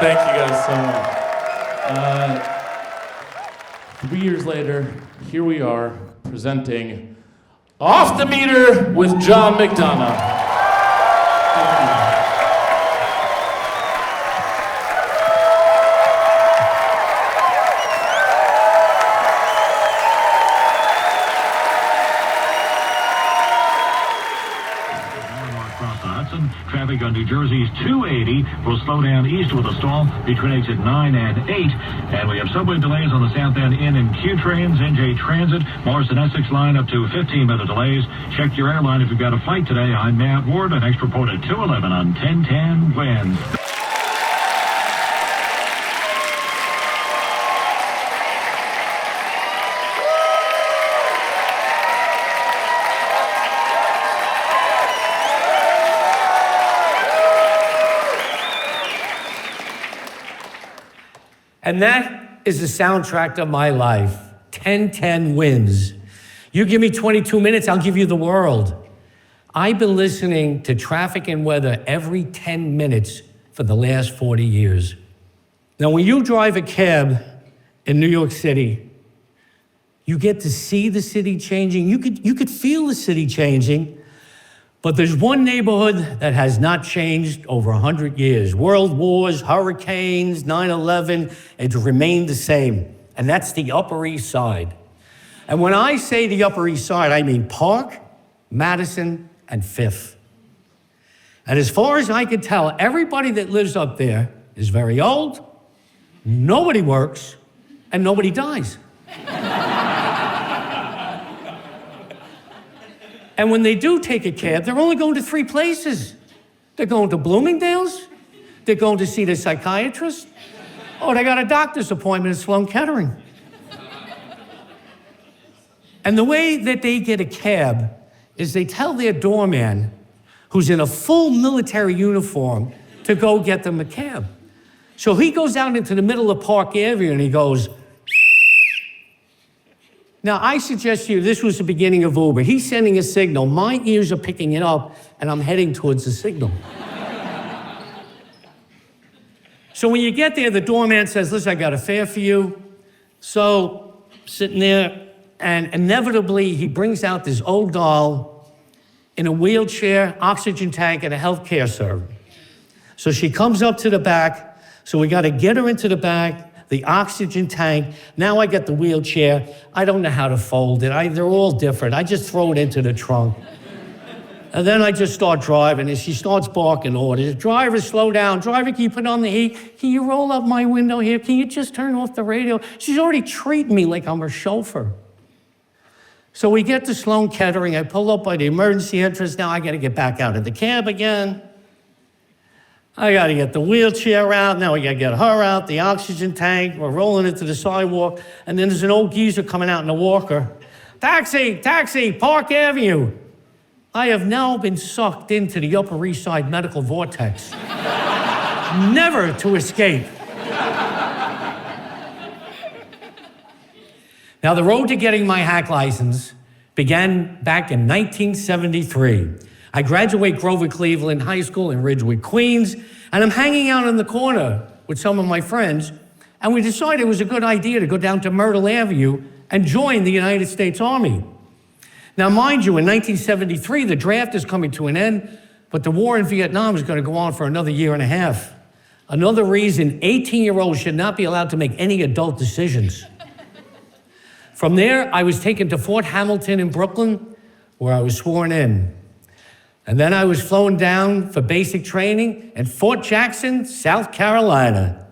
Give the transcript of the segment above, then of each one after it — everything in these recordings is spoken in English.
Thank you guys so much. 3 years later, here we are presenting Off the Meter with John McDonagh. Traffic on New Jersey's 280 will slow down east with a stall between exit 9 and 8. And we have subway delays on the South End N and Q trains, NJ Transit, Morrison Essex line up to 15-minute delays. Check your airline if you've got a flight today. I'm Matt Ward, an next report at 2:11 on 1010 Wins. And that is the soundtrack of my life. 10-10 wins. You give me 22 minutes, I'll give you the world. I've been listening to traffic and weather every 10 minutes for the last 40 years. Now, when you drive a cab in New York City, you get to see the city changing. You could feel the city changing. But there's one neighborhood that has not changed over 100 years. World wars, hurricanes, 9/11, it's remained the same. And that's the Upper East Side. And when I say the Upper East Side, I mean Park, Madison, and Fifth. And as far as I can tell, everybody that lives up there is very old, nobody works, and nobody dies. And when they do take a cab, they're only going to 3 places. They're going to Bloomingdale's, they're going to see the psychiatrist, or they got a doctor's appointment at Sloan Kettering. And the way that they get a cab is they tell their doorman, who's in a full military uniform, to go get them a cab. So he goes out into the middle of Park Avenue and he goes, now, I suggest to you this was the beginning of Uber. He's sending a signal. My ears are picking it up, and I'm heading towards the signal. So when you get there, the doorman says, listen, I got a fare for you. So sitting there, and inevitably, he brings out this old doll in a wheelchair, oxygen tank, and a healthcare server. So she comes up to the back. So we got to get her into the back. The oxygen tank. Now I get the wheelchair. I don't know how to fold it. They're all different. I just throw it into the trunk. And then I just start driving, and she starts barking orders. Driver, slow down. Driver, can you put on the heat? Can you roll up my window here? Can you just turn off the radio? She's already treating me like I'm her chauffeur. So we get to Sloan Kettering. I pull up by the emergency entrance. Now I got to get back out of the cab again. I got to get the wheelchair out. Now we got to get her out, the oxygen tank. We're rolling into the sidewalk. And then there's an old geezer coming out in a walker. Taxi, taxi, Park Avenue. I have now been sucked into the Upper East Side medical vortex. Never to escape. Now, the road to getting my hack license began back in 1973. I graduate Grover Cleveland High School in Ridgewood, Queens, and I'm hanging out in the corner with some of my friends, and we decided it was a good idea to go down to Myrtle Avenue and join the United States Army. Now, mind you, in 1973, the draft is coming to an end, but the war in Vietnam is going to go on for another year and a half. Another reason 18-year-olds should not be allowed to make any adult decisions. From there, I was taken to Fort Hamilton in Brooklyn, where I was sworn in. And then I was flown down for basic training at Fort Jackson, South Carolina.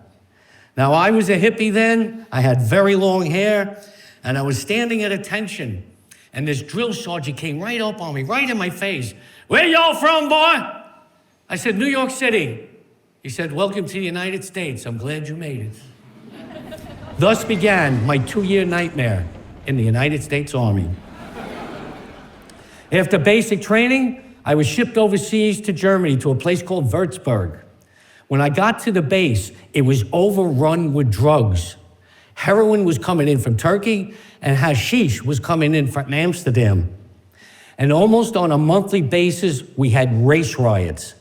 Now, I was a hippie then. I had very long hair, and I was standing at attention. And this drill sergeant came right up on me, right in my face. Where y'all from, boy? I said, New York City. He said, welcome to the United States. I'm glad you made it. Thus began my 2-year nightmare in the United States Army. After basic training, I was shipped overseas to Germany to a place called Würzburg. When I got to the base, it was overrun with drugs. Heroin was coming in from Turkey, and hashish was coming in from Amsterdam. And almost on a monthly basis, we had race riots.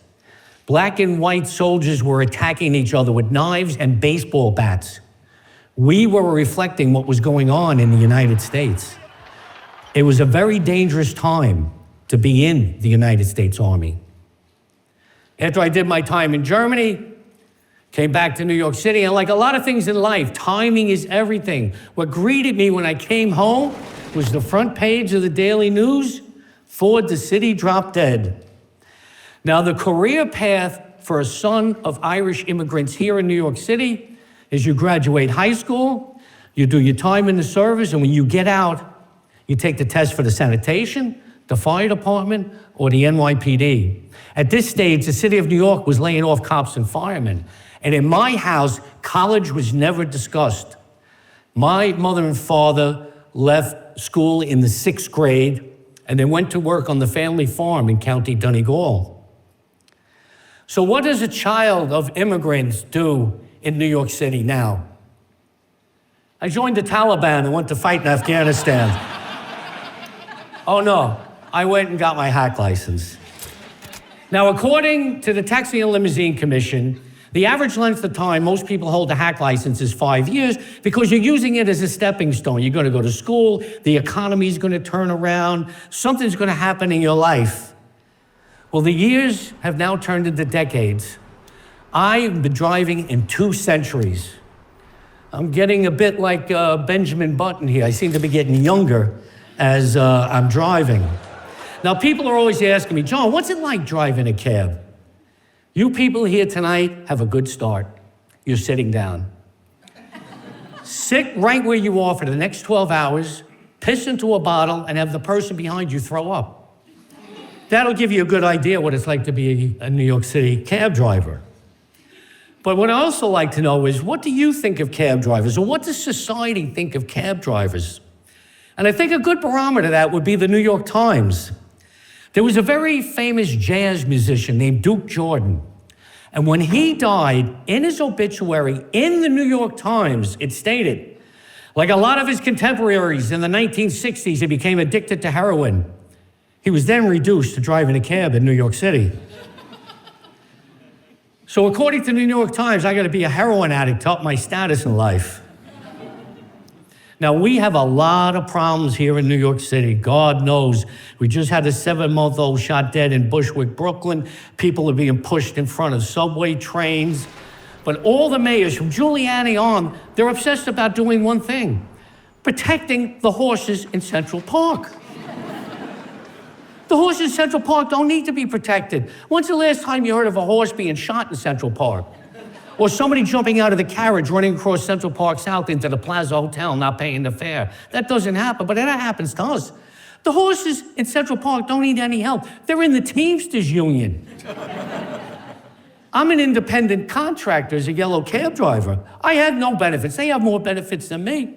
Black and white soldiers were attacking each other with knives and baseball bats. We were reflecting what was going on in the United States. It was a very dangerous time to be in the United States Army. After I did my time in Germany, came back to New York City, and like a lot of things in life, timing is everything. What greeted me when I came home was the front page of the Daily News, Ford, the city dropped dead. Now, the career path for a son of Irish immigrants here in New York City is you graduate high school, you do your time in the service, and when you get out, you take the test for the sanitation, the fire department, or the NYPD. At this stage, the city of New York was laying off cops and firemen. And in my house, college was never discussed. My mother and father left school in the 6th grade and they went to work on the family farm in County Donegal. So what does a child of immigrants do in New York City now? I joined the Taliban and went to fight in Afghanistan. Oh no, I went and got my hack license. Now, according to the Taxi and Limousine Commission, the average length of time most people hold a hack license is 5 years because you're using it as a stepping stone. You're going to go to school, the economy's going to turn around, something's going to happen in your life. Well, the years have now turned into decades. I've been driving in 2 centuries. I'm getting a bit like Benjamin Button here. I seem to be getting younger as I'm driving. Now, people are always asking me, John, what's it like driving a cab? You people here tonight have a good start. You're sitting down. Sit right where you are for the next 12 hours, piss into a bottle, and have the person behind you throw up. That'll give you a good idea what it's like to be a New York City cab driver. But what I also like to know is, what do you think of cab drivers, or what does society think of cab drivers? And I think a good barometer of that would be the New York Times. There was a very famous jazz musician named Duke Jordan. And when he died, in his obituary in the New York Times, it stated, like a lot of his contemporaries in the 1960s, he became addicted to heroin. He was then reduced to driving a cab in New York City. So according to the New York Times, I got to be a heroin addict to up my status in life. Now, we have a lot of problems here in New York City. God knows. We just had a 7-month-old shot dead in Bushwick, Brooklyn. People are being pushed in front of subway trains. But all the mayors, from Giuliani on, they're obsessed about doing one thing: protecting the horses in Central Park. The horses in Central Park don't need to be protected. When's the last time you heard of a horse being shot in Central Park? Or somebody jumping out of the carriage running across Central Park South into the Plaza Hotel not paying the fare? That doesn't happen, but that happens to us. The horses in Central Park don't need any help. They're in the Teamsters Union. I'm an independent contractor as a yellow cab driver. I have no benefits. They have more benefits than me.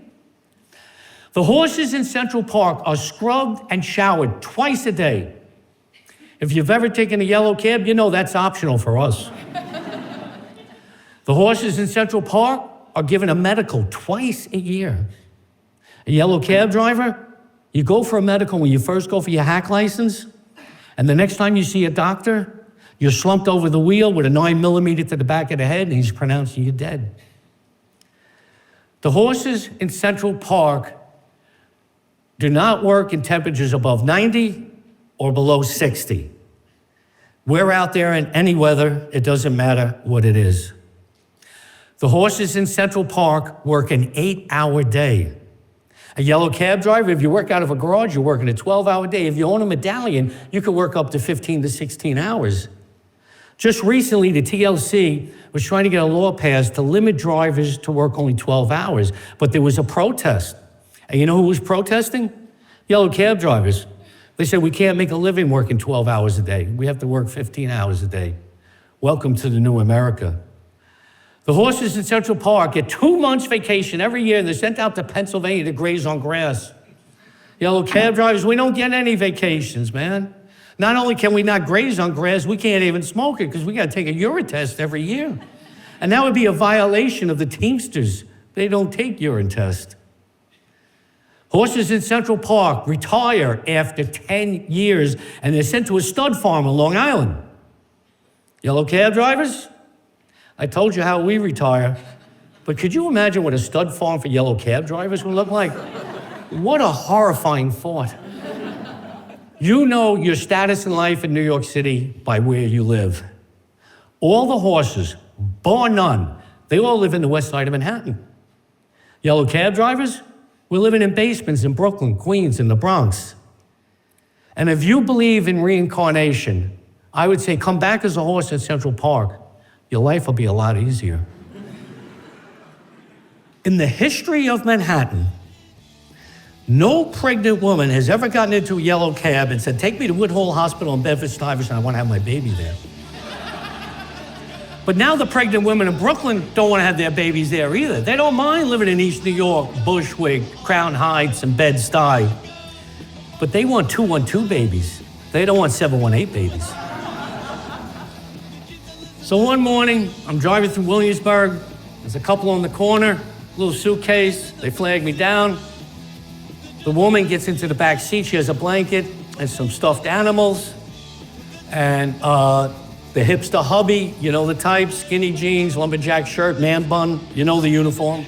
The horses in Central Park are scrubbed and showered twice a day. If you've ever taken a yellow cab, you know that's optional for us. The horses in Central Park are given a medical twice a year. A yellow cab driver, you go for a medical when you first go for your hack license, and the next time you see a doctor, you're slumped over the wheel with a 9mm to the back of the head, and he's pronouncing you dead. The horses in Central Park do not work in temperatures above 90 or below 60. We're out there in any weather, it doesn't matter what it is. The horses in Central Park work an 8-hour day. A yellow cab driver, if you work out of a garage, you're working a 12-hour day. If you own a medallion, you could work up to 15 to 16 hours. Just recently, the TLC was trying to get a law passed to limit drivers to work only 12 hours, but there was a protest. And you know who was protesting? Yellow cab drivers. They said, we can't make a living working 12 hours a day. We have to work 15 hours a day. Welcome to the new America. The horses in Central Park get 2 months vacation every year, and they're sent out to Pennsylvania to graze on grass. Yellow cab drivers, we don't get any vacations, man. Not only can we not graze on grass, we can't even smoke it because we got to take a urine test every year. And that would be a violation of the Teamsters. They don't take urine tests. Horses in Central Park retire after 10 years, and they're sent to a stud farm on Long Island. Yellow cab drivers? I told you how we retire, but could you imagine what a stud farm for yellow cab drivers would look like? What a horrifying thought. You know your status in life in New York City by where you live. All the horses, bar none, they all live in the west side of Manhattan. Yellow cab drivers, we're living in basements in Brooklyn, Queens, and the Bronx. And if you believe in reincarnation, I would say come back as a horse at Central Park. Your life will be a lot easier. In the history of Manhattan, no pregnant woman has ever gotten into a yellow cab and said, take me to Woodhull Hospital in Bedford-Stuyvesant, I want to have my baby there. But now the pregnant women in Brooklyn don't want to have their babies there either. They don't mind living in East New York, Bushwick, Crown Heights, and Bed-Stuy. But they want 212 babies. They don't want 718 babies. So one morning, I'm driving through Williamsburg. There's a couple on the corner, little suitcase. They flag me down. The woman gets into the back seat. She has a blanket and some stuffed animals. And the hipster hubby, you know the type, skinny jeans, lumberjack shirt, man bun, you know the uniform.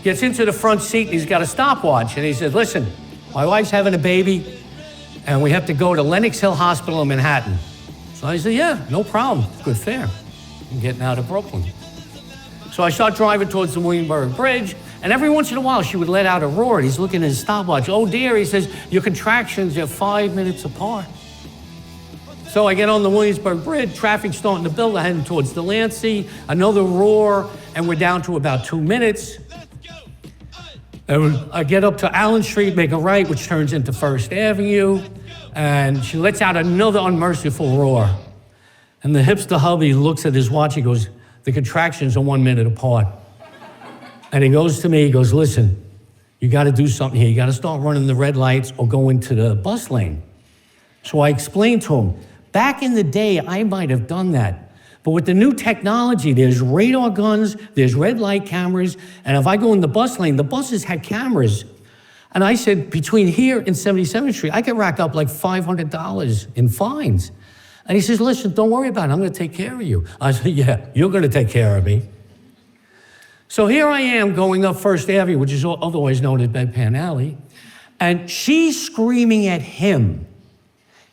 Gets into the front seat and he's got a stopwatch. And he says, listen, my wife's having a baby and we have to go to Lenox Hill Hospital in Manhattan. So I said, yeah, no problem, good fare. I'm getting out of Brooklyn. So I start driving towards the Williamsburg Bridge, and every once in a while she would let out a roar. He's looking at his stopwatch. Oh dear, he says, your contractions are 5 minutes apart. So I get on the Williamsburg Bridge, traffic's starting to build, I'm heading towards Delancey, another roar, and we're down to about 2 minutes. And I get up to Allen Street, make a right, which turns into First Avenue, and she lets out another unmerciful roar. And the hipster hubby looks at his watch, he goes, the contractions are 1 minute apart. And he goes to me, he goes, listen, you gotta do something here. You gotta start running the red lights or go into the bus lane. So I explained to him, back in the day, I might have done that. But with the new technology, there's radar guns, there's red light cameras, and if I go in the bus lane, the buses had cameras. And I said, between here and 77th Street, I could rack up like $500 in fines. And he says, listen, don't worry about it, I'm gonna take care of you. I said, yeah, you're gonna take care of me. So here I am going up First Avenue, which is otherwise known as Bedpan Alley, and she's screaming at him.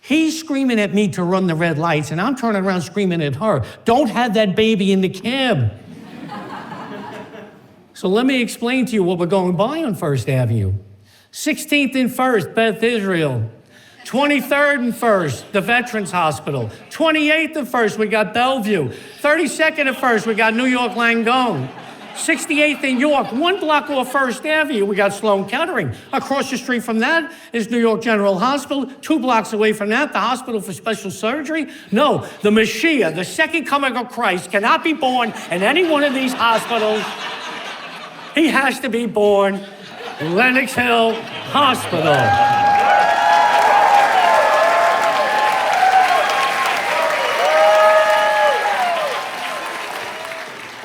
He's screaming at me to run the red lights, and I'm turning around screaming at her, don't have that baby in the cab. So let me explain to you what we're going by on First Avenue. 16th and 1st, Beth Israel. 23rd and 1st, the Veterans Hospital. 28th and 1st, we got Bellevue. 32nd and 1st, we got New York Langone. 68th in York, 1 block off First Avenue, we got Sloan Kettering. Across the street from that is New York General Hospital. 2 blocks away from that, the Hospital for Special Surgery. No, the Mashiach, the second coming of Christ, cannot be born in any one of these hospitals. He has to be born in Lenox Hill Hospital.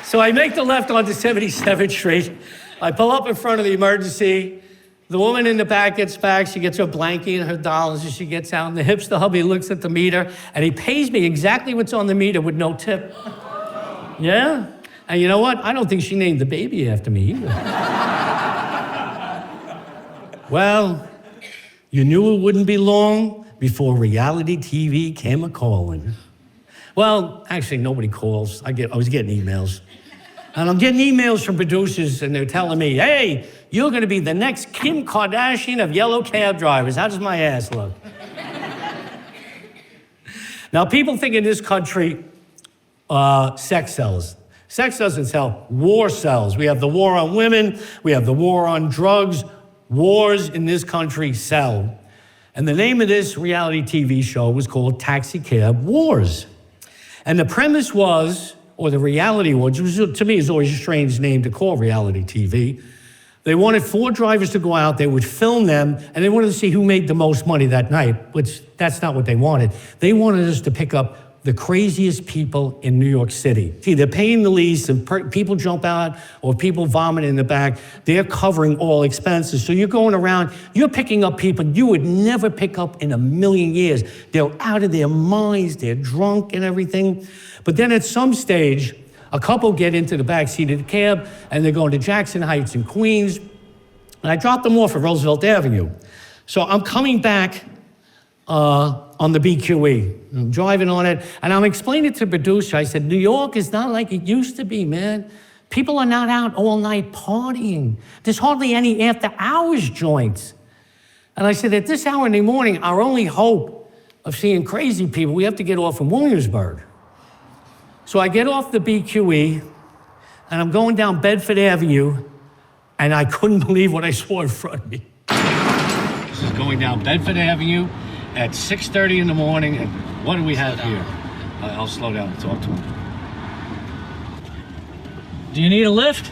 So I make the left onto 77th Street. I pull up in front of the emergency. The woman in the back gets back. She gets her blankie and her dollars and she gets out. And the hipster hubby looks at the meter and he pays me exactly what's on the meter with no tip. Yeah? And you know what? I don't think she named the baby after me either. Well, you knew it wouldn't be long before reality TV came a-calling. Well, actually, nobody calls. I was getting emails. And I'm getting emails from producers, and they're telling me, hey, you're going to be the next Kim Kardashian of yellow cab drivers. How does my ass look? Now, people think in this country, sex sells. Sex doesn't sell. War sells. We have the war on women. We have the war on drugs. Wars in this country sell. And the name of this reality TV show was called Taxi Cab Wars. And the premise was, or the reality was, to me is always a strange name to call reality TV. They wanted 4 drivers to go out, they would film them, and they wanted to see who made the most money that night, which that's not what they wanted. They wanted us to pick up the craziest people in New York City. See, they're paying the lease, and people jump out or people vomit in the back. They're covering all expenses. So you're going around, you're picking up people you would never pick up in a million years. They're out of their minds, they're drunk and everything. But then at some stage, a couple get into the back seat of the cab and they're going to Jackson Heights in Queens. And I dropped them off at Roosevelt Avenue. So I'm coming back on the BQE. I'm driving on it, and I'm explaining to the producer, I said, New York is not like it used to be, man. People are not out all night partying. There's hardly any after-hours joints. And I said, at this hour in the morning, our only hope of seeing crazy people, we have to get off in Williamsburg. So I get off the BQE, and I'm going down Bedford Avenue, and I couldn't believe what I saw in front of me. This is going down Bedford Avenue at 6:30 in the morning, and what do we have here? I'll slow down and talk to him. Do you need a lift?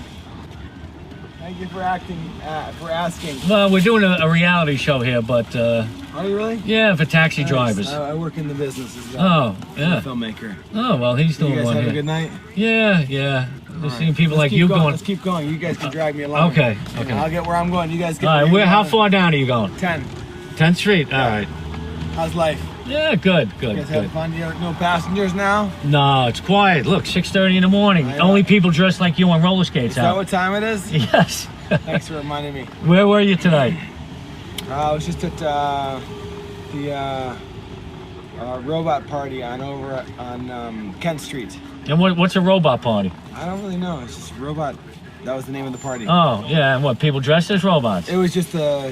Thank you for asking. Well, we're doing a reality show here, but... Are you really? Yeah, for taxi drivers. I work in the business as well. Oh, yeah. I'm a filmmaker. Oh, well, he's doing You guys one have here. a good night? Yeah. Just seeing people like you going... Let's keep going. You guys can drag me along. Okay. I'll get where I'm going. You guys get All right, how far down are you going? 10. 10th Street? All right. How's life? Yeah, good. You guys having fun? No passengers now? No, it's quiet. Look, 6:30 in the morning. Only people dressed like you on roller skates Is that what time it is? Yes. Thanks for reminding me. Where were you tonight? I was just at the robot party on Kent Street. And what's a robot party? I don't really know. It's just robot. That was the name of the party. Oh, yeah. And what, people dressed as robots? It was just a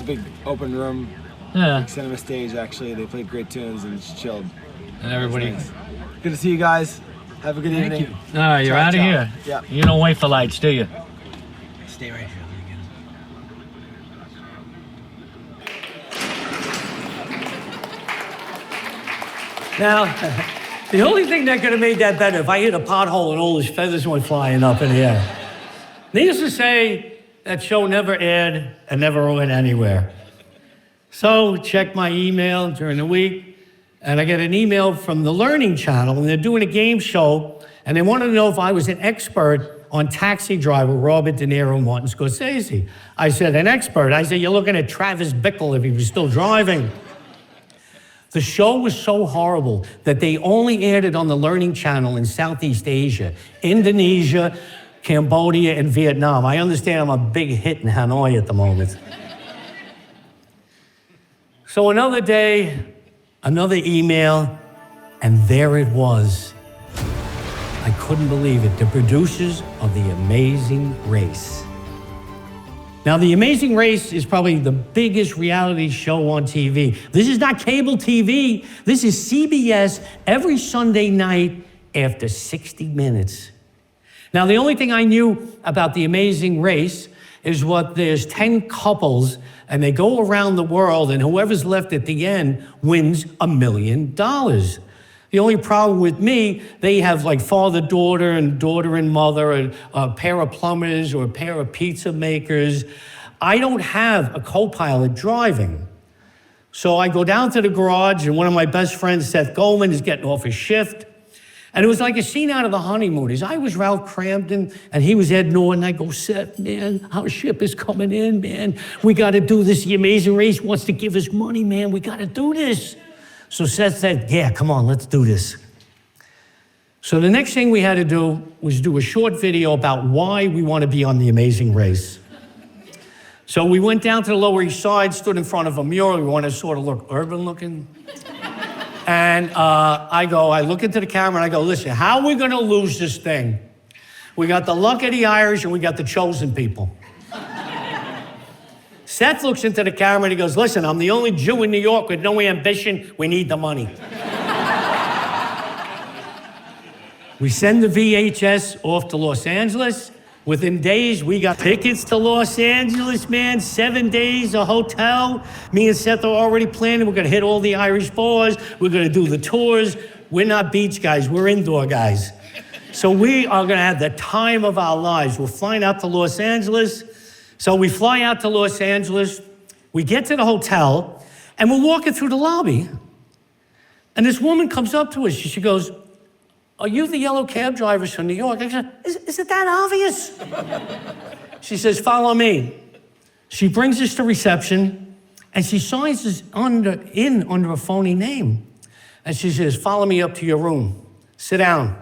big open room. Yeah. Big cinema stage, actually. They played great tunes and just chilled. And everybody... Nice. Good to see you guys. Have a good evening. Thank you. All right, you're out of here. Yeah. You don't wait for lights, do you? Stay right here. Now, the only thing that could have made that better if I hit a pothole and all his feathers went flying up in the air. Needless to say, that show never aired and never went anywhere. So, check my email during the week, and I get an email from the Learning Channel, and they're doing a game show, and they wanted to know if I was an expert on Taxi Driver, Robert De Niro and Martin Scorsese. I said, an expert? I said, you're looking at Travis Bickle if he was still driving. The show was so horrible that they only aired it on the Learning Channel in Southeast Asia, Indonesia, Cambodia, and Vietnam. I understand I'm a big hit in Hanoi at the moment. So another day, another email, and there it was. I couldn't believe it. The producers of The Amazing Race. Now, The Amazing Race is probably the biggest reality show on TV. This is not cable TV. This is CBS every Sunday night after 60 Minutes. Now, the only thing I knew about The Amazing Race is there's 10 couples, and they go around the world, and whoever's left at the end wins $1 million. The only problem with me, they have like father-daughter and daughter and mother, and a pair of plumbers or a pair of pizza makers. I don't have a co-pilot driving. So I go down to the garage, and one of my best friends, Seth Goldman, is getting off his shift. And it was like a scene out of The Honeymooners. I was Ralph Crampton, and he was Ed Norton. I go, Seth, man, our ship is coming in, man. We got to do this. The Amazing Race wants to give us money, man. We got to do this. So Seth said, yeah, come on, let's do this. So the next thing we had to do was do a short video about why we want to be on The Amazing Race. So we went down to the Lower East Side, stood in front of a mural. We wanted to sort of look urban looking. And I look into the camera and I go, listen, how are we going to lose this thing? We got the luck of the Irish and we got the chosen people. Seth looks into the camera and he goes, listen, I'm the only Jew in New York with no ambition. We need the money. We send the VHS off to Los Angeles. Within days, we got tickets to Los Angeles, man. 7 days, a hotel. Me and Seth are already planning. We're going to hit all the Irish bars. We're going to do the tours. We're not beach guys. We're indoor guys. So we are going to have the time of our lives. We're flying out to Los Angeles. So we fly out to Los Angeles. We get to the hotel, and we're walking through the lobby. And this woman comes up to us. She goes, "Are you the yellow cab drivers from New York?" I said, is it that obvious? She says, "Follow me." She brings us to reception, and she signs us under a phony name. And she says, "Follow me up to your room. Sit down."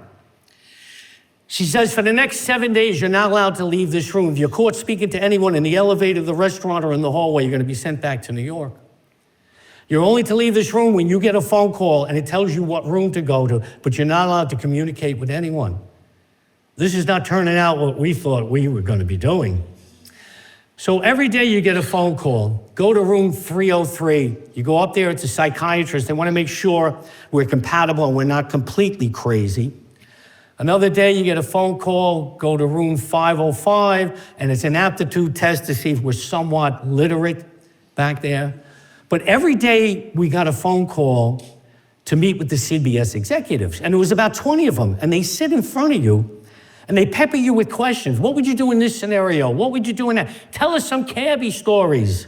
She says, "For the next 7 days, you're not allowed to leave this room. If you're caught speaking to anyone in the elevator, the restaurant, or in the hallway, you're going to be sent back to New York. You're only to leave this room when you get a phone call and it tells you what room to go to, but you're not allowed to communicate with anyone." This is not turning out what we thought we were going to be doing. So every day you get a phone call. Go to room 303. You go up there, it's a psychiatrist. They want to make sure we're compatible and we're not completely crazy. Another day you get a phone call, go to room 505, and it's an aptitude test to see if we're somewhat literate back there. But every day we got a phone call to meet with the CBS executives, and there was about 20 of them, and they sit in front of you, and they pepper you with questions. What would you do in this scenario? What would you do in that? Tell us some Cabbie stories.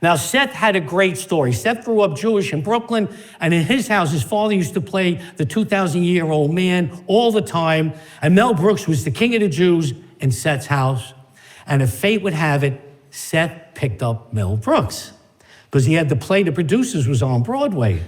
Now, Seth had a great story. Seth grew up Jewish in Brooklyn, and in his house, his father used to play the 2,000-year-old man all the time, and Mel Brooks was the king of the Jews in Seth's house. And if fate would have it, Seth picked up Mel Brooks, because he had the play the producers was on Broadway.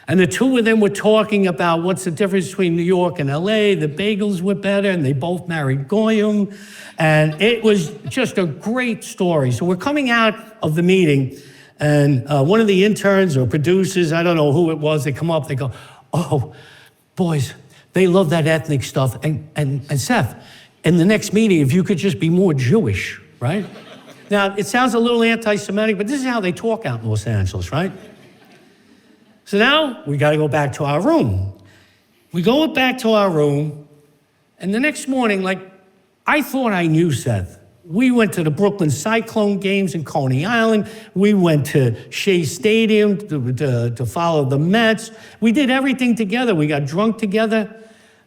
And the two of them were talking about what's the difference between New York and LA. The bagels were better, and they both married Goyim. And it was just a great story. So we're coming out of the meeting, and one of the interns or producers, I don't know who it was, they come up, they go, "Oh, boys, they love that ethnic stuff. And Seth, in the next meeting, if you could just be more Jewish," right? Now, it sounds a little anti-Semitic, but this is how they talk out in Los Angeles, right? So now we got to go back to our room. We go back to our room, and the next morning, I thought I knew Seth. We went to the Brooklyn Cyclone games in Coney Island. We went to Shea Stadium to follow the Mets. We did everything together. We got drunk together.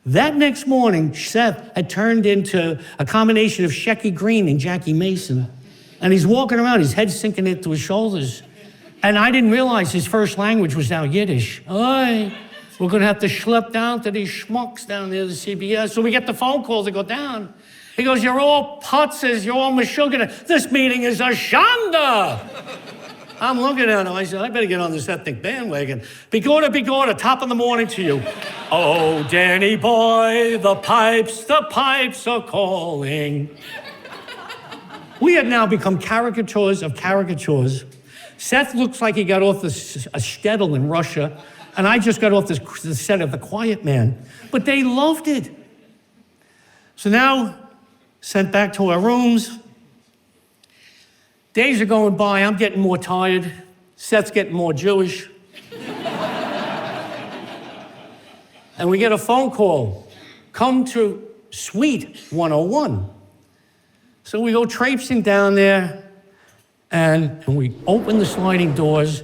That next morning, Seth had turned into a combination of Shecky Green and Jackie Mason. And he's walking around, his head sinking into his shoulders. And I didn't realize his first language was now Yiddish. Oi, we're gonna have to schlep down to these schmucks down there, the CBS. So we get the phone calls to go down. He goes, "You're all putzes, you're all meshuggah. This meeting is a shanda." I'm looking at him, I said, I better get on this ethnic bandwagon. Begorra, top of the morning to you. "Oh, Danny boy, the pipes are calling." We had now become caricatures of caricatures. Seth looks like he got off a shtetl in Russia, and I just got off the set of The Quiet Man. But they loved it. So now, sent back to our rooms. Days are going by, I'm getting more tired. Seth's getting more Jewish. And we get a phone call. "Come to Suite 101. So we go traipsing down there, and we open the sliding doors,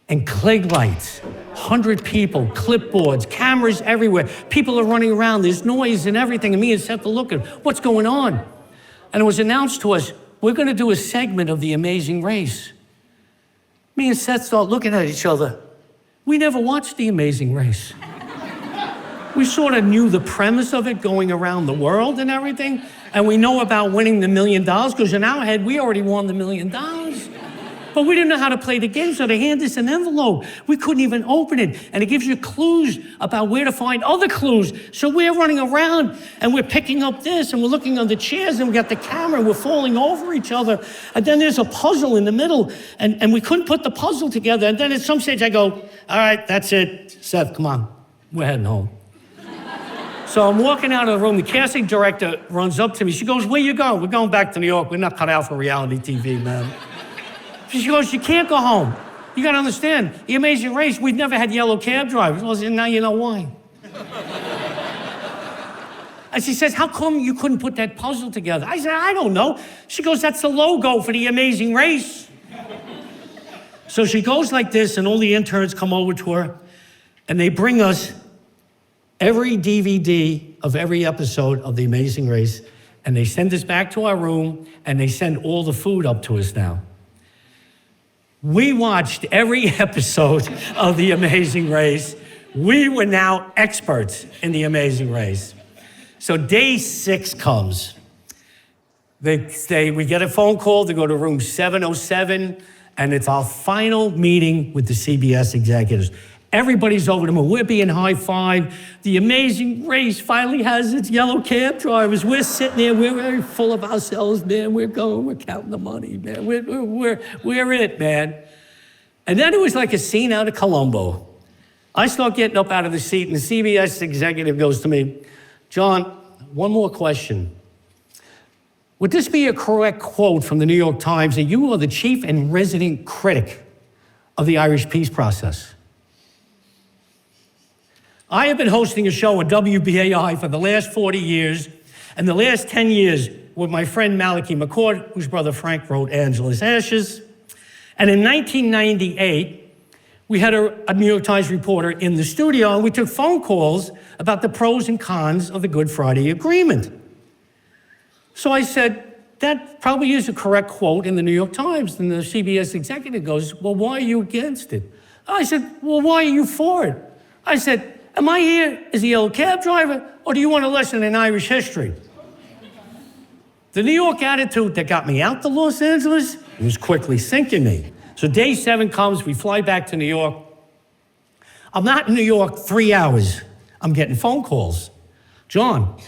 and Klieg lights, 100 people, clipboards, cameras everywhere. People are running around, there's noise and everything, and me and Seth are looking, what's going on? And it was announced to us, we're gonna do a segment of The Amazing Race. Me and Seth start looking at each other. We never watched The Amazing Race. We sort of knew the premise of it going around the world and everything, and we know about winning the $1 million, because in our head, we already won the $1 million. But we didn't know how to play the game, so they hand us an envelope. We couldn't even open it, and it gives you clues about where to find other clues. So we're running around, and we're picking up this, and we're looking on the chairs, and we got the camera, and we're falling over each other. And then there's a puzzle in the middle, and we couldn't put the puzzle together. And then at some stage, I go, all right, that's it. Seth, come on, we're heading home. So I'm walking out of the room. The casting director runs up to me. She goes, "Where you going?" "We're going back to New York. We're not cut out for reality TV, man." She goes, "You can't go home. You got to understand, The Amazing Race, we've never had yellow cab drivers." Well, now you know why. And she says, "How come you couldn't put that puzzle together?" I said, "I don't know." She goes, "That's the logo for The Amazing Race." So she goes like this, and all the interns come over to her, and they bring us every DVD of every episode of The Amazing Race, and they send us back to our room, and they send all the food up to us now. We watched every episode of The Amazing Race. We were now experts in The Amazing Race. So day 6 comes. We get a phone call to go to room 707, and it's our final meeting with the CBS executives. Everybody's over the moon. We're being high-fived. The Amazing Race finally has its yellow cab drivers. We're sitting there. We're very full of ourselves, man. We're counting the money, man. We're it, man. And then it was like a scene out of Columbo. I start getting up out of the seat, and the CBS executive goes to me, John, one more question. Would this be a correct quote from the New York Times that you are the chief and resident critic of the Irish peace process? I have been hosting a show at WBAI for the last 40 years, and the last 10 years with my friend Malachy McCourt, whose brother Frank wrote Angela's Ashes. And in 1998, we had a New York Times reporter in the studio, and we took phone calls about the pros and cons of the Good Friday Agreement. So I said, that probably is a correct quote in the New York Times. And the CBS executive goes, well, why are you against it? I said, well, why are you for it? I said, am I here as a yellow cab driver, or do you want a lesson in Irish history? The New York attitude that got me out to Los Angeles was quickly sinking me. So day 7 comes, we fly back to New York. I'm not in New York 3 hours. I'm getting phone calls. John,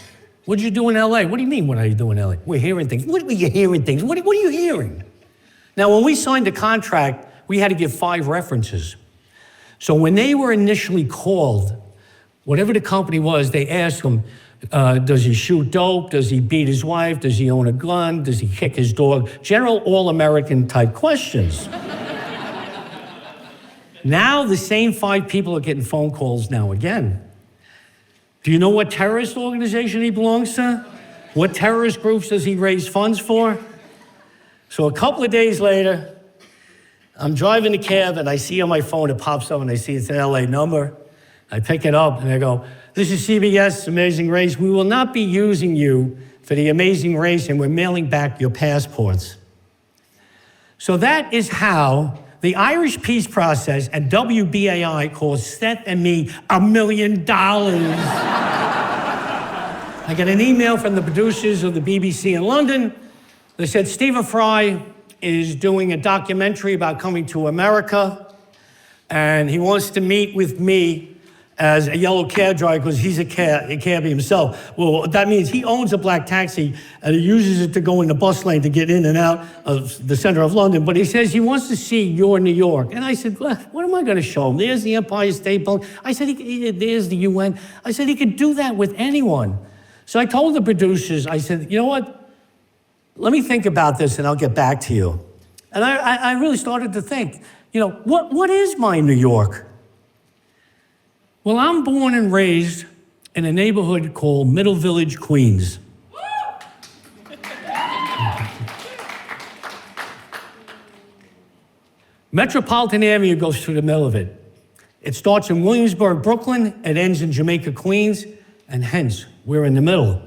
what did you do in LA? What do you mean, what are you doing in LA? We're hearing things. What are you hearing things? What are you hearing? Now, when we signed the contract, we had to give 5 references. So when they were initially called, whatever the company was, they asked him, does he shoot dope? Does he beat his wife? Does he own a gun? Does he kick his dog? General all-American type questions. Now the same 5 people are getting phone calls now again. Do you know what terrorist organization he belongs to? What terrorist groups does he raise funds for? So a couple of days later, I'm driving the cab and I see on my phone, it pops up and I see it's an LA number. I pick it up and I go, this is CBS Amazing Race. We will not be using you for the Amazing Race, and we're mailing back your passports. So that is how the Irish peace process and WBAI cost Seth and me $1 million. I got an email from the producers of the BBC in London. They said, Stephen Fry is doing a documentary about coming to America, and he wants to meet with me as a yellow cab driver because he's a cabbie himself. Well, that means he owns a black taxi and he uses it to go in the bus lane to get in and out of the center of London. But he says he wants to see your New York. And I said, well, what am I going to show him? There's the Empire State Building. I said, there's the UN. I said, he could do that with anyone. So I told the producers, I said, you know what? Let me think about this and I'll get back to you. And I really started to think, you know, what is my New York? Well, I'm born and raised in a neighborhood called Middle Village, Queens. Metropolitan Avenue goes through the middle of it. It starts in Williamsburg, Brooklyn, it ends in Jamaica, Queens, and hence, we're in the middle.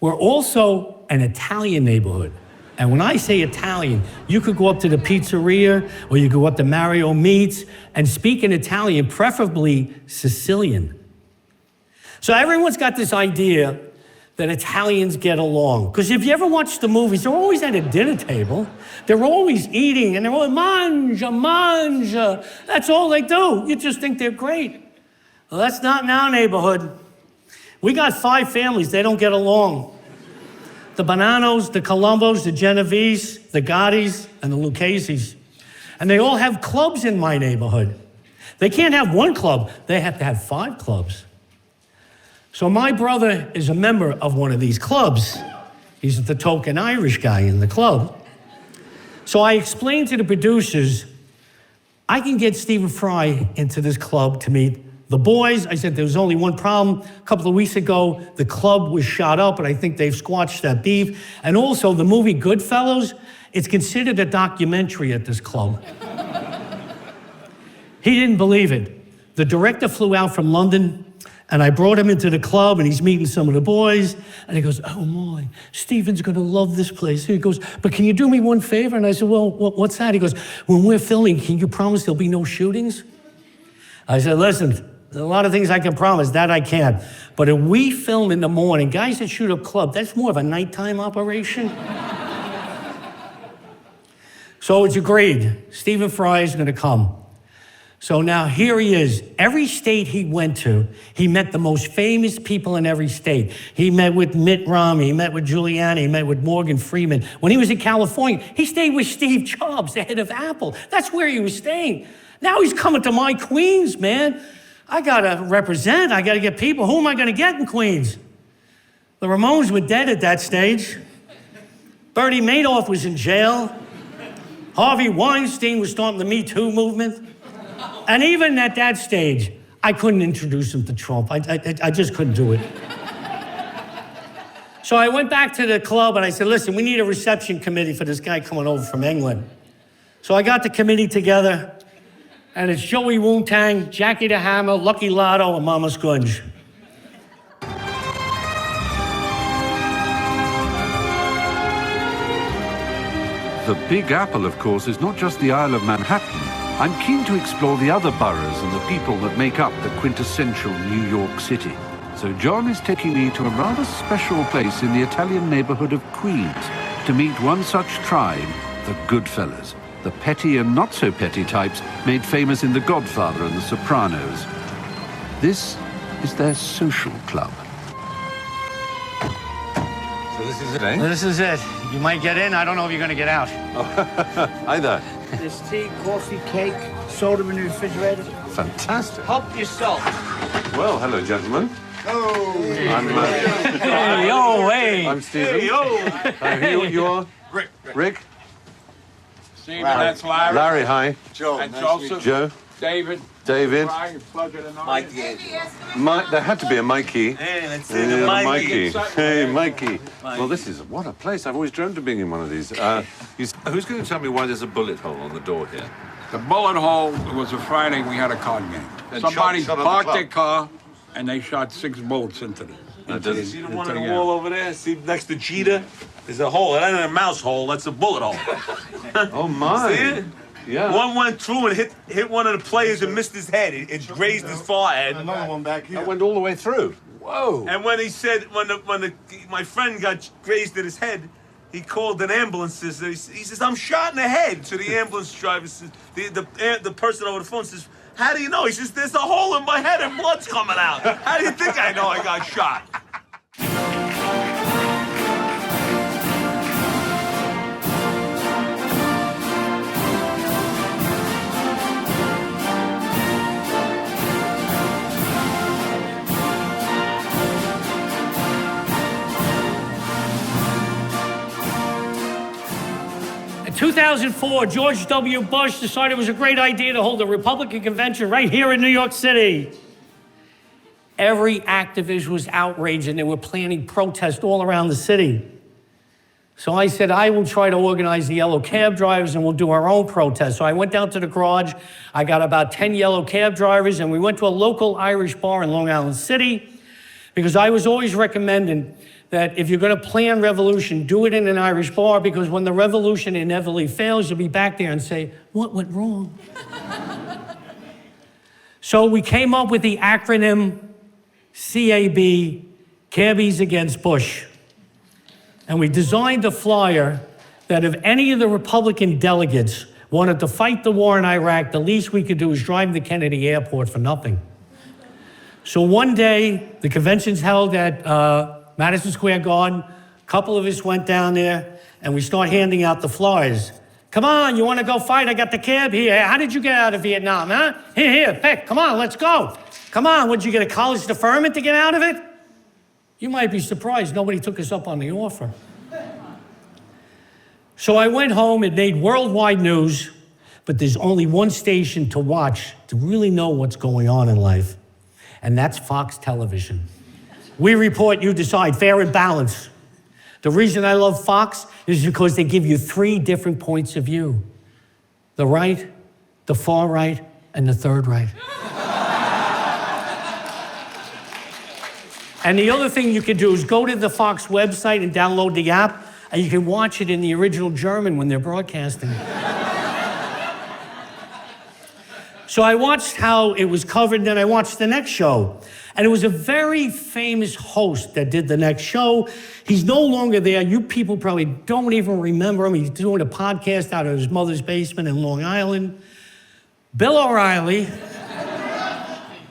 We're also an Italian neighborhood. And when I say Italian, you could go up to the pizzeria or you go up to Mario Meats and speak in Italian, preferably Sicilian. So everyone's got this idea that Italians get along. Because if you ever watch the movies, they're always at a dinner table. They're always eating and they're always mangia. That's all they do. You just think they're great. Well, that's not in our neighborhood. We got 5 families, they don't get along. The Bonanos, the Colombos, the Genovese, the Gottis, and the Lucchese's. And they all have clubs in my neighborhood. They can't have 1 club, they have to have 5 clubs. So my brother is a member of one of these clubs. He's the token Irish guy in the club. So I explained to the producers, I can get Stephen Fry into this club to meet the boys. I said there was only one problem. A couple of weeks ago, the club was shot up, and I think they've squashed that beef. And also, the movie Goodfellas, it's considered a documentary at this club. He didn't believe it. The director flew out from London, And I brought him into the club, and he's meeting some of the boys. And he goes, oh my, Stephen's gonna love this place. He goes, but can you do me one favor? And I said, well, what's that? He goes, when we're filming, can you promise there'll be no shootings? I said, listen, there's a lot of things I can promise, that I can't. But if we film in the morning, guys that shoot up club, that's more of a nighttime operation. So it's agreed. Stephen Fry is gonna come. So now here he is. Every state he went to, he met the most famous people in every state. He met with Mitt Romney, he met with Giuliani, he met with Morgan Freeman. When he was in California, he stayed with Steve Jobs, the head of Apple. That's where he was staying. Now he's coming to my Queens, man. I gotta represent, I gotta get people. Who am I gonna get in Queens? The Ramones were dead at that stage. Bernie Madoff was in jail. Harvey Weinstein was starting the Me Too movement. And even at that stage, I couldn't introduce him to Trump. I just couldn't do it. So I went back to the club and I said, listen, we need a reception committee for this guy coming over from England. So I got the committee together, and it's Joey Woontang, Jackie the Hammer, Lucky Lotto, and Mama Scrunge. The Big Apple, of course, is not just the Isle of Manhattan. I'm keen to explore the other boroughs and the people that make up the quintessential New York City. So John is taking me to a rather special place in the Italian neighborhood of Queens to meet one such tribe, the Goodfellas, the petty and not so petty types made famous in The Godfather and The Sopranos. This is their social club. So this is it, eh? This is it. You might get in. I don't know if you're going to get out. Hi there. There's tea, coffee, cake, soda in the refrigerator. Fantastic. Help yourself. Well, hello, gentlemen. Oh. Hey, yo, hey. I'm Stephen. Hey, yo. You are? Rick. Stephen, that's Larry. Larry, hi. Joe. And Joseph. Joe. David. David. Brian, pleasure to know Mike you. D'Angelo. There had to be a Mikey. Hey, let's see Yeah, the Mikey. Hey, Mikey. Well, this is, what a place. I've always dreamt of being in one of these. Who's going to tell me why there's a bullet hole on the door here? The bullet hole was a Friday we had a card game. And Somebody shot up the parked club. their car and they shot 6 bullets into the. See the one on the wall over there? See next to Cheetah? There's a hole. That ain't a mouse hole. That's a bullet hole. Oh, my. See it? Yeah. One went through and hit one of the players and missed his head. It grazed his forehead. Another one back here. That went all the way through. Whoa. And when he said, my friend got grazed in his head, he called an ambulance. He says, I'm shot in the head. So the ambulance driver says, the person over the phone says, how do you know? He says, there's a hole in my head and blood's coming out. How do you think I know I got shot? 2004, George W. Bush decided it was a great idea to hold a Republican convention right here in New York City. Every activist was outraged and they were planning protests all around the city. So I said, I will try to organize the yellow cab drivers and we'll do our own protest. So I went down to the garage, I got about 10 yellow cab drivers and we went to a local Irish bar in Long Island City because I was always recommending that if you're gonna plan revolution, do it in an Irish bar because when the revolution inevitably fails, you'll be back there and say, what went wrong? So we came up with the acronym CAB, Cabbies Against Bush. And we designed a flyer that if any of the Republican delegates wanted to fight the war in Iraq, the least we could do is drive to Kennedy Airport for nothing. So one day, the convention's held at Madison Square Garden. A couple of us went down there and we start handing out the flyers. Come on, you wanna go fight? I got the cab here. How did you get out of Vietnam, huh? Here, pick, come on, let's go. Come on, would you get a college deferment to get out of it? You might be surprised, nobody took us up on the offer. So I went home, it made worldwide news, but there's only one station to watch to really know what's going on in life, and that's Fox Television. We report, you decide, fair and balanced. The reason I love Fox is because they give you 3 different points of view. The right, the far right, and the third right. And the other thing you can do is go to the Fox website and download the app, and you can watch it in the original German when they're broadcasting. So I watched how it was covered, and then I watched the next show. And it was a very famous host that did the next show. He's no longer there. You people probably don't even remember him. He's doing a podcast out of his mother's basement in Long Island. Bill O'Reilly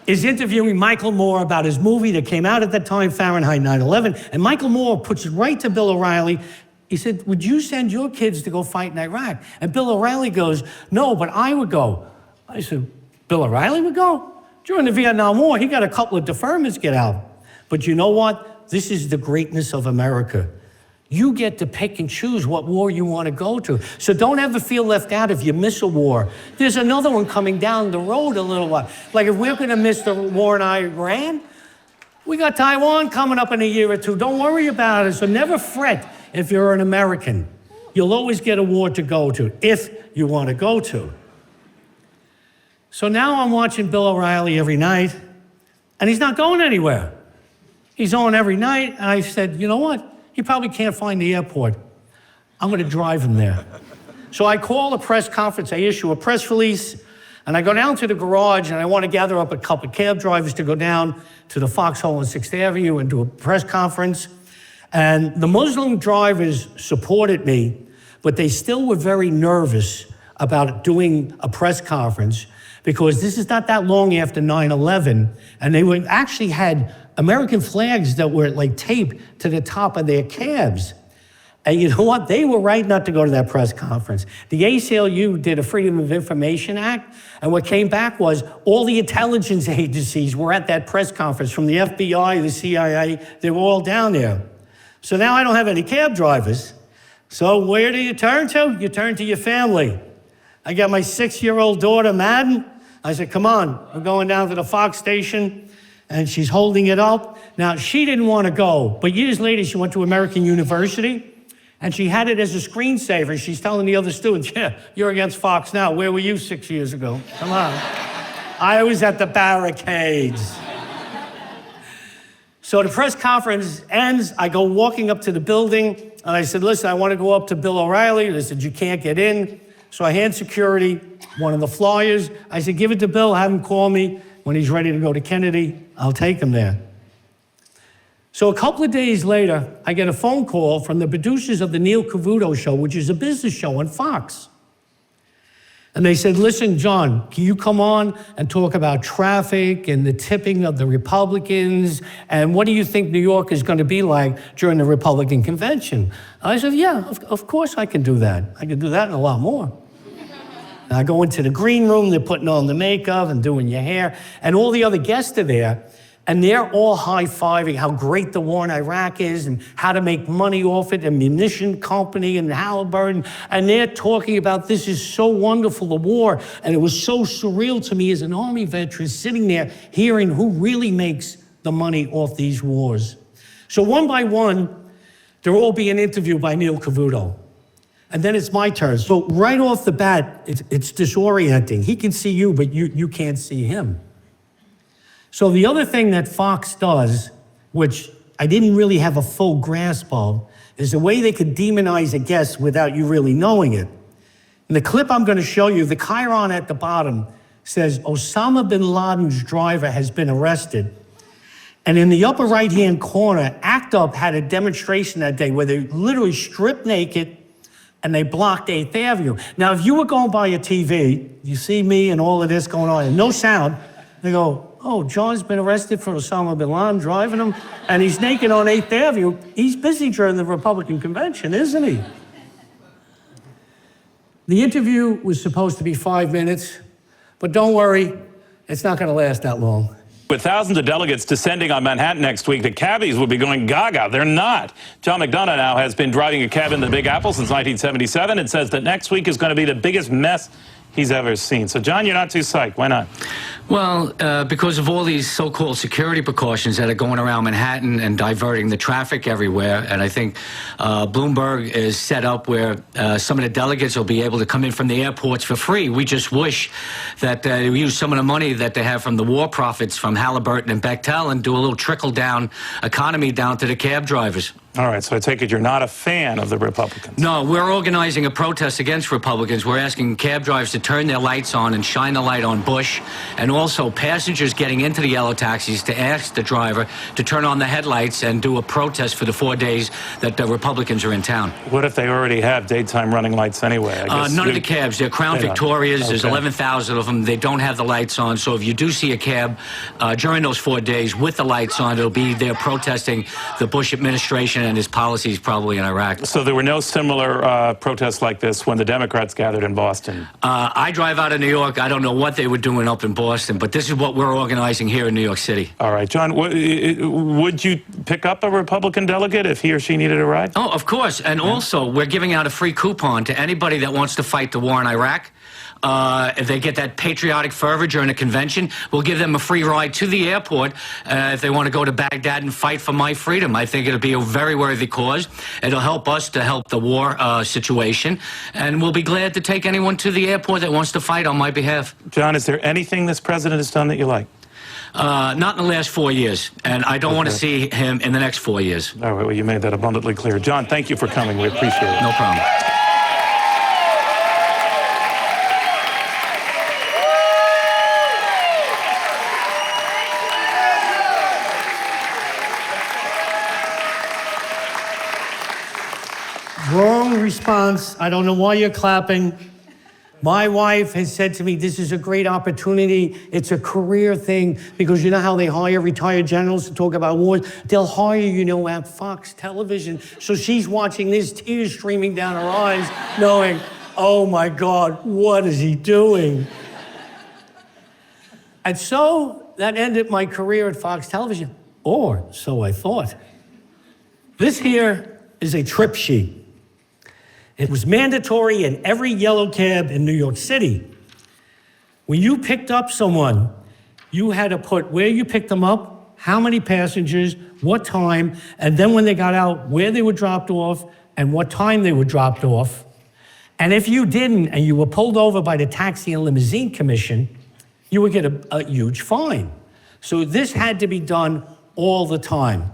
is interviewing Michael Moore about his movie that came out at that time, Fahrenheit 9/11. And Michael Moore puts it right to Bill O'Reilly. He said, would you send your kids to go fight in Iraq? And Bill O'Reilly goes, no, but I would go. I said, Bill O'Reilly would go? During the Vietnam War, he got a couple of deferments get out. But you know what? This is the greatness of America. You get to pick and choose what war you want to go to. So don't ever feel left out if you miss a war. There's another one coming down the road a little while. Like if we're going to miss the war in Iran, we got Taiwan coming up in a year or two. Don't worry about it. So never fret if you're an American. You'll always get a war to go to if you want to go to. So now I'm watching Bill O'Reilly every night, and he's not going anywhere. He's on every night, and I said, you know what? He probably can't find the airport. I'm going to drive him there. So I call a press conference, I issue a press release, and I go down to the garage, and I want to gather up a couple of cab drivers to go down to the Foxhole on 6th Avenue and do a press conference. And the Muslim drivers supported me, but they still were very nervous about doing a press conference because this is not that long after 9/11, and they were actually had American flags that were like taped to the top of their cabs. And you know what? They were right not to go to that press conference. The ACLU did a Freedom of Information Act, and what came back was all the intelligence agencies were at that press conference, from the FBI, the CIA, they were all down there. So now I don't have any cab drivers. So where do you turn to? You turn to your family. I got my 6-year-old daughter, Madden. I said, come on, we're going down to the Fox station. And she's holding it up. Now, she didn't want to go, but years later, she went to American University, and she had it as a screensaver. She's telling the other students, yeah, you're against Fox now. Where were you 6 years ago? Come on. I was at the barricades. So the press conference ends. I go walking up to the building, and I said, listen, I want to go up to Bill O'Reilly. They said, you can't get in. So I hand security one of the flyers. I said, give it to Bill, have him call me. When he's ready to go to Kennedy, I'll take him there. So a couple of days later, I get a phone call from the producers of the Neil Cavuto show, which is a business show on Fox. And they said, listen, John, can you come on and talk about traffic and the tipping of the Republicans? And what do you think New York is going to be like during the Republican convention? I said, yeah, of course I can do that. I can do that and a lot more. And I go into the green room, they're putting on the makeup and doing your hair, and all the other guests are there, and they're all high-fiving how great the war in Iraq is and how to make money off it, and munition company and Halliburton, and they're talking about this is so wonderful, the war, and it was so surreal to me as an Army veteran sitting there hearing who really makes the money off these wars. So one by one, they're all being interviewed by Neil Cavuto. And then it's my turn. So right off the bat, it's disorienting. He can see you, but you can't see him. So the other thing that Fox does, which I didn't really have a full grasp of, is the way they could demonize a guest without you really knowing it. In the clip I'm going to show you, the chyron at the bottom says, Osama bin Laden's driver has been arrested. And in the upper right-hand corner, ACT UP had a demonstration that day where they literally stripped naked and they blocked 8th Avenue. Now, if you were going by a TV, you see me and all of this going on, and no sound, they go, oh, John's been arrested for Osama bin Laden driving him, and he's naked on 8th Avenue. He's busy during the Republican convention, isn't he? The interview was supposed to be 5 minutes, but don't worry, it's not going to last that long. With thousands of delegates descending on Manhattan next week, the Cabbies will be going gaga. They're not. John McDonagh now has been driving a cab in the Big Apple since 1977 and says that next week is going to be the biggest mess he's ever seen. So, John, you're not too psyched. Why not? Well, because of all these so-called security precautions that are going around Manhattan and diverting the traffic everywhere, and I think Bloomberg is set up where some of the delegates will be able to come in from the airports for free. We just wish that they use some of the money that they have from the war profits from Halliburton and Bechtel and do a little trickle-down economy down to the cab drivers. All right, so I take it you're not a fan of the Republicans. No, we're organizing a protest against Republicans. We're asking cab drivers to turn their lights on and shine the light on Bush, and also passengers getting into the yellow taxis to ask the driver to turn on the headlights and do a protest for the 4 days that the Republicans are in town. What if they already have daytime running lights anyway? I guess none of the cabs. They're Crown Victorias. Okay. There's 11,000 of them. They don't have the lights on. So if you do see a cab during those 4 days with the lights on, it'll be there protesting the Bush administration and his policies probably in Iraq. So there were no similar protests like this when the Democrats gathered in Boston? I drive out of New York. I don't know what they were doing up in Boston, but this is what we're organizing here in New York City. All right, John, would you pick up a Republican delegate if he or she needed a ride? Oh, of course. And also, we're giving out a free coupon to anybody that wants to fight the war in Iraq. If they get that patriotic fervor during a convention, we'll give them a free ride to the airport if they want to go to Baghdad and fight for my freedom. I think it'll be a very worthy cause. It'll help us to help the war situation, and we'll be glad to take anyone to the airport that wants to fight on my behalf. John, is there anything this president has done that you like? Not in the last 4 years, and I don't want to see him in the next 4 years. All right, well, you made that abundantly clear. John, thank you for coming. We appreciate it. No problem. Wrong response. I don't know why you're clapping. My wife has said to me, this is a great opportunity. It's a career thing, because you know how they hire retired generals to talk about wars? They'll hire you, at Fox Television. So she's watching this, tears streaming down her eyes, knowing, oh my God, what is he doing? And so that ended my career at Fox Television, or so I thought. This here is a trip sheet. It was mandatory in every yellow cab in New York City. When you picked up someone, you had to put where you picked them up, how many passengers, what time, and then when they got out, where they were dropped off and what time they were dropped off. And if you didn't, and you were pulled over by the Taxi and Limousine Commission, you would get a huge fine. So this had to be done all the time.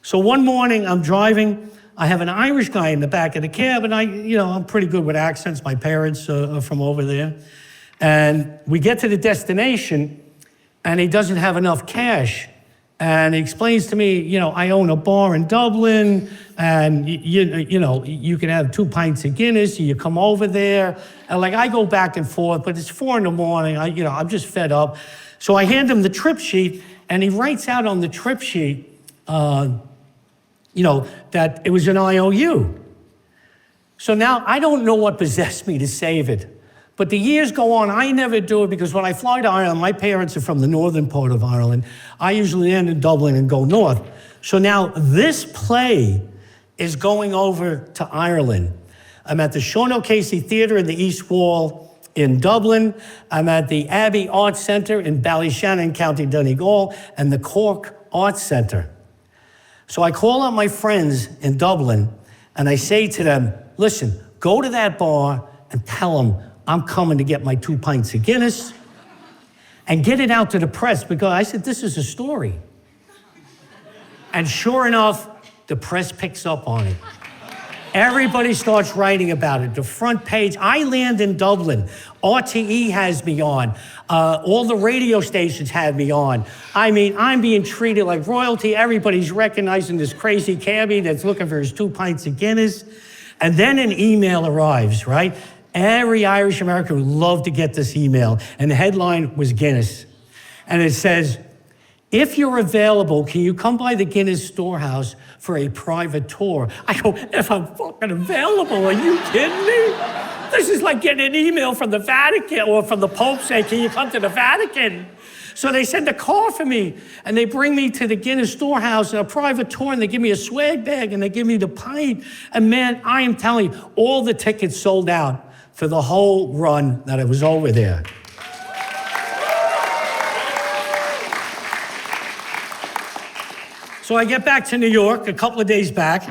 So one morning I'm driving, I have an Irish guy in the back of the cab, and I'm pretty good with accents. My parents are from over there. And we get to the destination, and he doesn't have enough cash. And he explains to me, I own a bar in Dublin, and you can have 2 pints of Guinness, and you come over there. And I go back and forth, but it's 4 a.m. I'm just fed up. So I hand him the trip sheet, and he writes out on the trip sheet, that it was an IOU. So now I don't know what possessed me to save it. But the years go on, I never do it, because when I fly to Ireland, my parents are from the northern part of Ireland. I usually end in Dublin and go north. So now this play is going over to Ireland. I'm at the Sean O'Casey Theatre in the East Wall in Dublin. I'm at the Abbey Arts Centre in Ballyshannon, County Donegal, and the Cork Arts Theatre. So I call up my friends in Dublin, and I say to them, listen, go to that bar and tell them I'm coming to get my 2 pints of Guinness, and get it out to the press, because I said, this is a story. And sure enough, the press picks up on it. Everybody starts writing about it. The front page, I land in Dublin. RTE has me on. All the radio stations have me on. I mean, I'm being treated like royalty. Everybody's recognizing this crazy cabbie that's looking for his 2 pints of Guinness. And then an email arrives, right? Every Irish American would love to get this email. And the headline was Guinness. And it says, if you're available, can you come by the Guinness Storehouse for a private tour? I go, if I'm fucking available, are you kidding me? This is like getting an email from the Vatican or from the Pope saying, can you come to the Vatican? So they send a car for me, and they bring me to the Guinness Storehouse and a private tour, and they give me a swag bag, and they give me the pint. And man, I am telling you, all the tickets sold out. for the whole run that I was over there. So I get back to New York a couple of days back.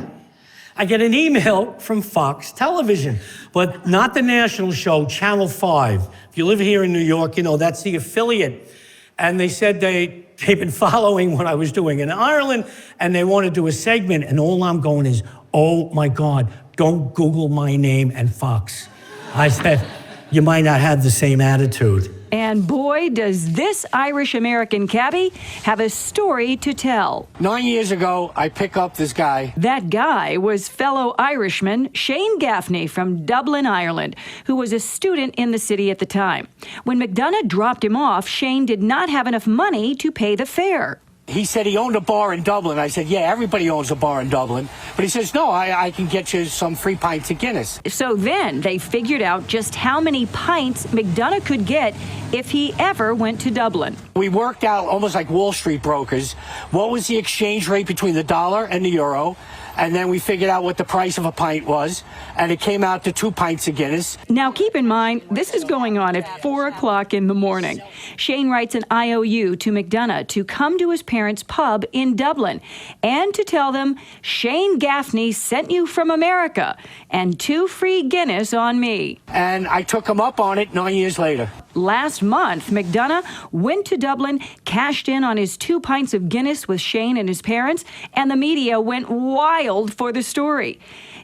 I get an email from Fox Television, but not the national show, Channel 5. If you live here in New York, you know, that's the affiliate. And they said they've been following what I was doing in Ireland, and they want to do a segment, and all I'm going is, oh my God, don't Google my name and Fox. I said, you might not have the same attitude. And boy, does this Irish-American cabbie have a story to tell. 9 years ago, I pick up this guy. That guy was fellow Irishman Shane Gaffney from Dublin, Ireland, who was a student in the city at the time. When McDonagh dropped him off, Shane did not have enough money to pay the fare. He said he owned a bar in Dublin. I said, yeah, everybody owns a bar in Dublin. But he says, no, I can get you some free pints of Guinness. So then they figured out just how many pints McDonagh could get if he ever went to Dublin. We worked out, almost like Wall Street brokers, what was the exchange rate between the dollar and the euro. And then we figured out what the price of a pint was, and it came out to 2 pints of Guinness. Now, keep in mind, this is going on at 4 o'clock in the morning. Shane writes an IOU to McDonagh to come to his parents' pub in Dublin and to tell them, Shane Gaffney sent you from America and 2 free Guinness on me. And I took him up on it 9 years later. Last month, McDonagh went to Dublin, cashed in on his 2 pints of Guinness with Shane and his parents, and the media went wild for the story.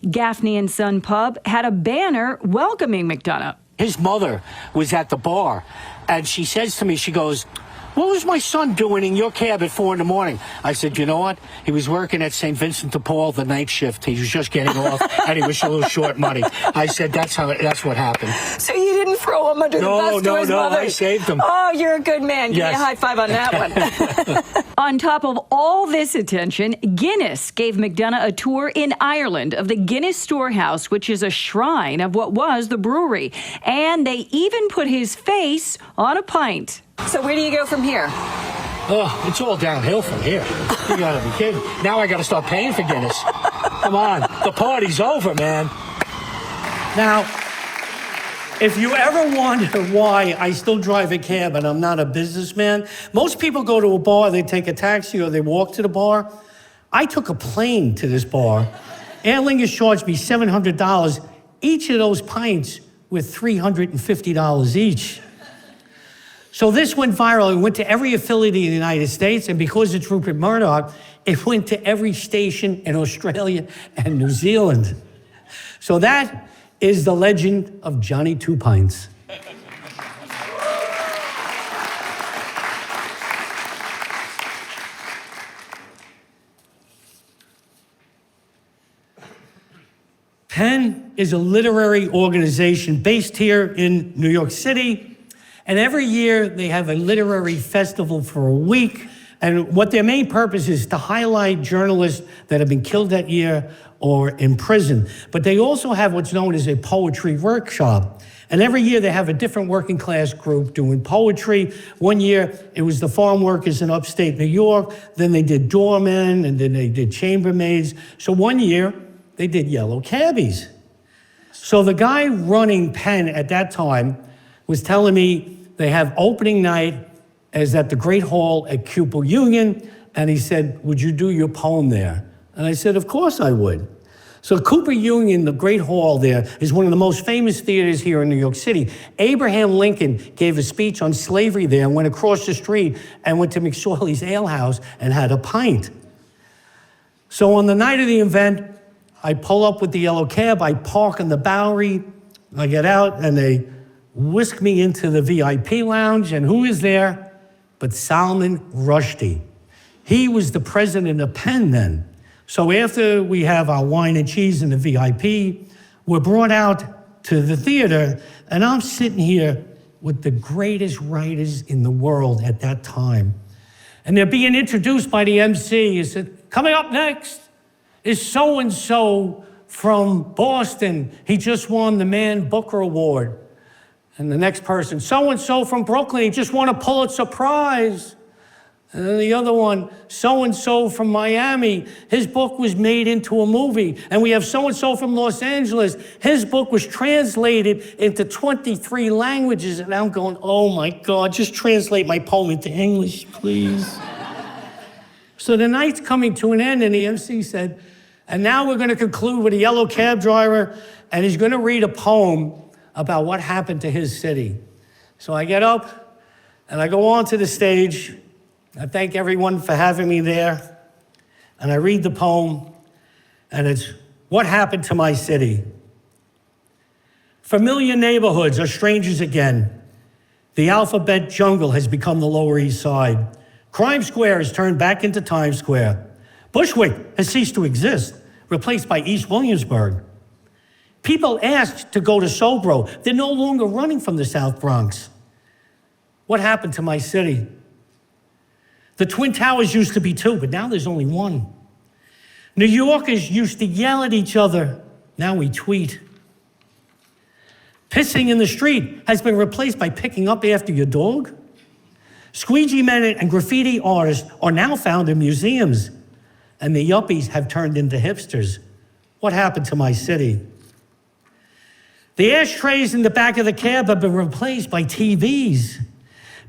Gaffney and Son Pub had a banner welcoming McDonagh. His mother was at the bar, and she says to me, she goes, what was my son doing in your cab at 4 in the morning? I said, you know what? He was working at St. Vincent de Paul, the night shift. He was just getting off, and he was a little short money. I said, that's what happened. So you didn't throw him under the bus to his mother? No, I saved him. Oh, you're a good man. Give me a high five on that one. On top of all this attention, Guinness gave McDonagh a tour in Ireland of the Guinness Storehouse, which is a shrine of what was the brewery. And they even put his face on a pint. So where do you go from here? Oh, it's all downhill from here. You gotta be kidding. Now I gotta start paying for Guinness. Come on, the party's over, man. Now, if you ever wonder why I still drive a cab and I'm not a businessman, most people go to a bar, they take a taxi or they walk to the bar. I took a plane to this bar. Aer Lingus charged me $700. Each of those pints were $350 each. So this went viral. It went to every affiliate in the United States, and because it's Rupert Murdoch, it went to every station in Australia and New Zealand. So that is the legend of Johnny Two-Pints. PEN is a literary organization based here in New York City. And every year they have a literary festival for a week. And what their main purpose is to highlight journalists that have been killed that year or in prison. But they also have what's known as a poetry workshop. And every year they have a different working class group doing poetry. One year it was the farm workers in upstate New York. Then they did doormen, and then they did chambermaids. So one year they did yellow cabbies. So the guy running PEN at that time was telling me they have opening night is at the Great Hall at Cooper Union, and he said, would you do your poem there? And I said, of course I would. So Cooper Union, the Great Hall there, is one of the most famous theaters here in New York City. Abraham Lincoln gave a speech on slavery there and went across the street and went to McSorley's Ale House and had a pint. So on the night of the event, I pull up with the yellow cab, I park in the Bowery, I get out, and they whisk me into the VIP lounge, and who is there but Salman Rushdie? He was the president of PEN then. So after we have our wine and cheese in the VIP, we're brought out to the theater, and I'm sitting here with the greatest writers in the world at that time. And they're being introduced by the MC. He said, coming up next is so-and-so from Boston. He just won the Man Booker Award. And the next person, so-and-so from Brooklyn, he just won a Pulitzer Prize. And then the other one, so-and-so from Miami, his book was made into a movie. And we have so-and-so from Los Angeles, his book was translated into 23 languages. And I'm going, oh my God, just translate my poem into English, please. So the night's coming to an end, and the MC said, and now we're gonna conclude with a yellow cab driver, and he's gonna read a poem about what happened to his city. So I get up, and I go onto the stage. I thank everyone for having me there. And I read the poem, and it's what happened to my city. Familiar neighborhoods are strangers again. The alphabet jungle has become the Lower East Side. Crime Square is turned back into Times Square. Bushwick has ceased to exist, replaced by East Williamsburg. People asked to go to Sobro. They're no longer running from the South Bronx. What happened to my city? The Twin Towers used to be two, but now there's only one. New Yorkers used to yell at each other. Now we tweet. Pissing in the street has been replaced by picking up after your dog. Squeegee men and graffiti artists are now found in museums, and the yuppies have turned into hipsters. What happened to my city? The ashtrays in the back of the cab have been replaced by TVs.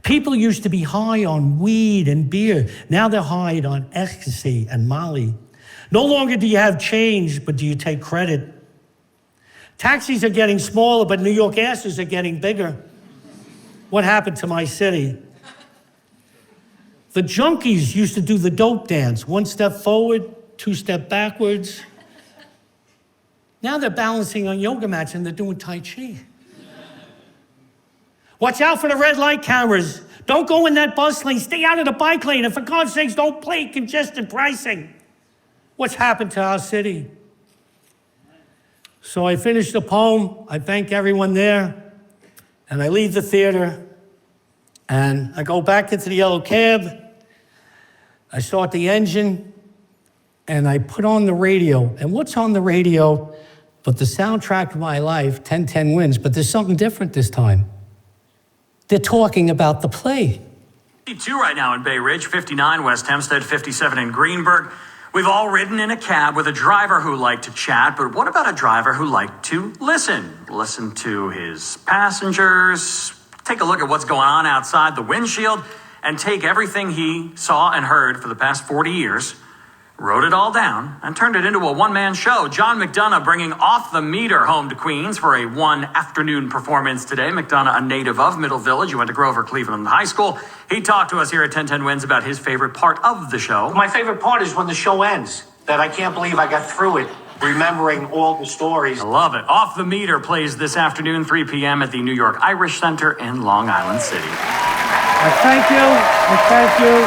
People used to be high on weed and beer. Now they're high on ecstasy and Molly. No longer do you have change, but do you take credit? Taxis are getting smaller, but New York asses are getting bigger. What happened to my city? The junkies used to do the dope dance. 1 step forward, 2 step backwards. Now they're balancing on yoga mats and they're doing Tai Chi. Watch out for the red light cameras. Don't go in that bus lane. Stay out of the bike lane. And for God's sakes, don't play congested pricing. What's happened to our city? So I finish the poem. I thank everyone there. And I leave the theater. And I go back into the yellow cab. I start the engine. And I put on the radio. And what's on the radio but the soundtrack of my life, 10-10 Wins. But there's something different this time. They're talking about the play. 52 right now in Bay Ridge, 59 West Hempstead, 57 in Greenburgh. We've all ridden in a cab with a driver who liked to chat, but what about a driver who liked to listen? Listen to his passengers, take a look at what's going on outside the windshield, and take everything he saw and heard for the past 40 years, wrote it all down, and turned it into a one-man show. John McDonagh bringing Off the Meter home to Queens for a one-afternoon performance today. McDonagh, a native of Middle Village, he went to Grover Cleveland High School. He talked to us here at 10-10 Wins about his favorite part of the show. My favorite part is when the show ends, that I can't believe I got through it, remembering all the stories. I love it. Off the Meter plays this afternoon, 3 p.m. at the New York Irish Centre in Long Island City. Thank you. Thank you.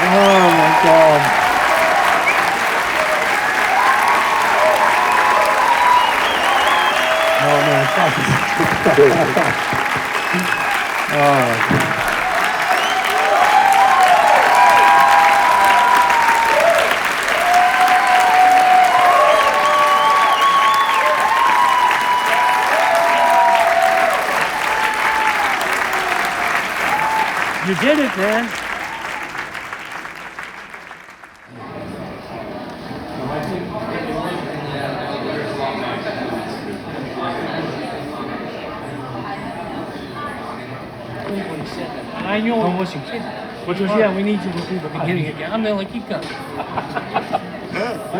Oh my God. Oh man, thank you. Oh. You did it, man. I know I wasn't kidding. Which was, yeah, we need you to do the beginning again. I'm there like, you got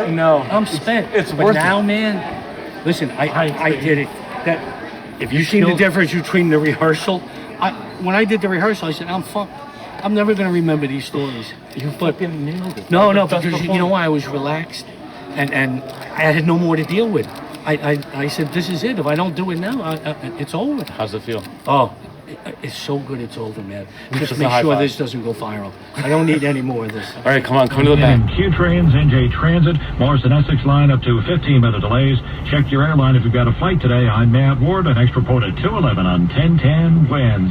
No. I'm spent. It's worth it. But now, man, listen, I did it. That, if you see the difference between the rehearsal, when I did the rehearsal, I said, I'm fucked. I'm never going to remember these stories. You fucking nailed it. No, because you know why? I was relaxed and I had no more to deal with. I said, this is it. If I don't do it now, it's over. How's it feel? Oh, it's so good it's over, man. Just make sure this doesn't go viral. I don't need any more of this. All right, come on, come to the back. Q trains, NJ Transit, Morrison Essex line up to 15-minute delays. Check your airline if you've got a flight today. I'm Matt Ward, an extra report at 2:11 on 10-10 Wins.